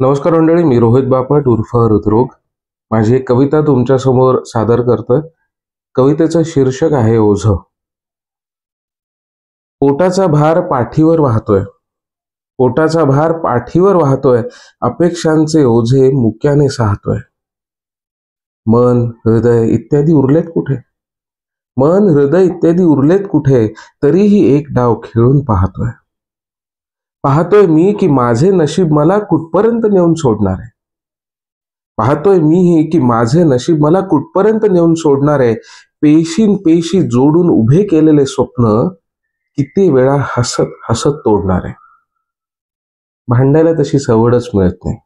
नमस्कार मंडळी, मी रोहित बापट उर्फ हृदरोग. माझी एक कविता तुमच्या समोर सादर करतोय. कवितेचं शीर्षक आहे ओझं. पोटाचा भार पाठीवर वाहतोय, पोटाचा भार पाठीवर वाहतोय, अपेक्षांचे ओझे मुक्याने साहतोय. मन हृदय इत्यादी उरलेत कुठे, मन हृदय इत्यादी उरलेत कुठे, तरीही एक डाव खेळून पाहतोय. पाहतोय मी की माझे नशीब मला कुठपर्यंत नेऊन सोडणार आहे. पाहतोय मीही की माझे नशीब मला कुठपर्यंत नेऊन सोडणार आहे. पेशीन पेशी जोडून उभे केलेले स्वप्न किती वेळा हसत हसत तोडणार आहे. भांडायला तशी सवडच मिळत नाही,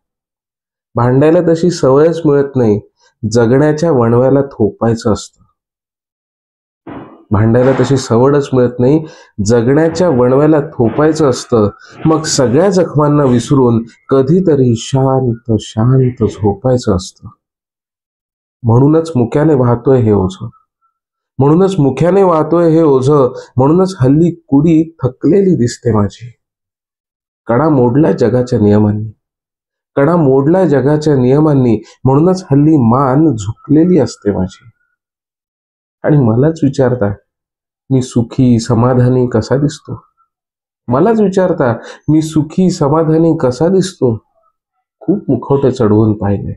भांडायला तशी सवयच मिळत नाही. जगण्याच्या वणव्याला थोपायचं असतं. भांडायला तशी सवडच मिळत नाही, जगण्याच्या वणव्याला थोपायचं असतं. मग सगळ्या जखमांना विसरून कधीतरी शांत शांत झोपायचं असतं. म्हणूनच मुक्याने वाहतोय हे ओझं, म्हणूनच मुख्याने वाहतोय हे ओझं. म्हणूनच हल्ली कुडी थकलेली दिसते माझी. कडा मोडला जगाच्या नियमांनी, कडा मोडला जगाच्या नियमांनी. म्हणूनच हल्ली मान झुकलेली असते माझी. आणि मलाच विचारता मी सुखी समाधानी कसा दिसतो, मलाच विचारता मी सुखी समाधानी कसा दिसतो. खूप मुखवटे चढवून पाहिले,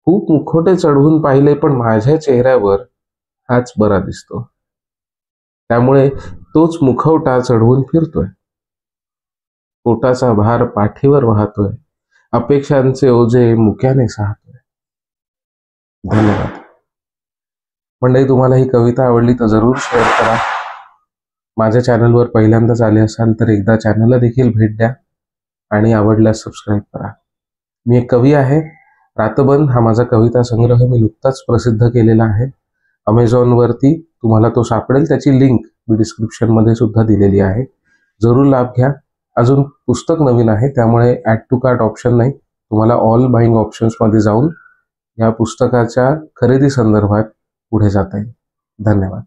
खूप मुखवटे चढवून पाहिले, पण माझ्या चेहऱ्यावर हाच बरा दिसतो. त्यामुळे तोच मुखवटा चढवून फिरतोय. पोटाचा भार पाठीवर वाहतोय, अपेक्षांचे ओझे मुक्याने साहतोय. धन्यवाद मंडळी. तुम्हाला ही कविता आवडली तर जरूर शेअर करा. माझ्या चॅनलवर पहिल्यांदाच आले असाल तर एकदा चॅनलला देखील भेट द्या आणि आवडल्यास सबस्क्राईब करा. मी एक कवी आहे. रातबंद हा माझा कविता संग्रह मी नुकताच प्रसिद्ध केलेला आहे. अमेझॉनवरती तुम्हाला तो सापडेल. त्याची लिंक मी डिस्क्रिप्शनमध्ये सुद्धा दिलेली आहे. जरूर लाभ घ्या. अजून पुस्तक नवीन आहे त्यामुळे ॲड टू कार्ट ऑप्शन नाही. तुम्हाला ऑल बाईंग ऑप्शन्समध्ये जाऊन या पुस्तकाच्या खरेदी संदर्भात पुढे जाता येईल. धन्यवाद.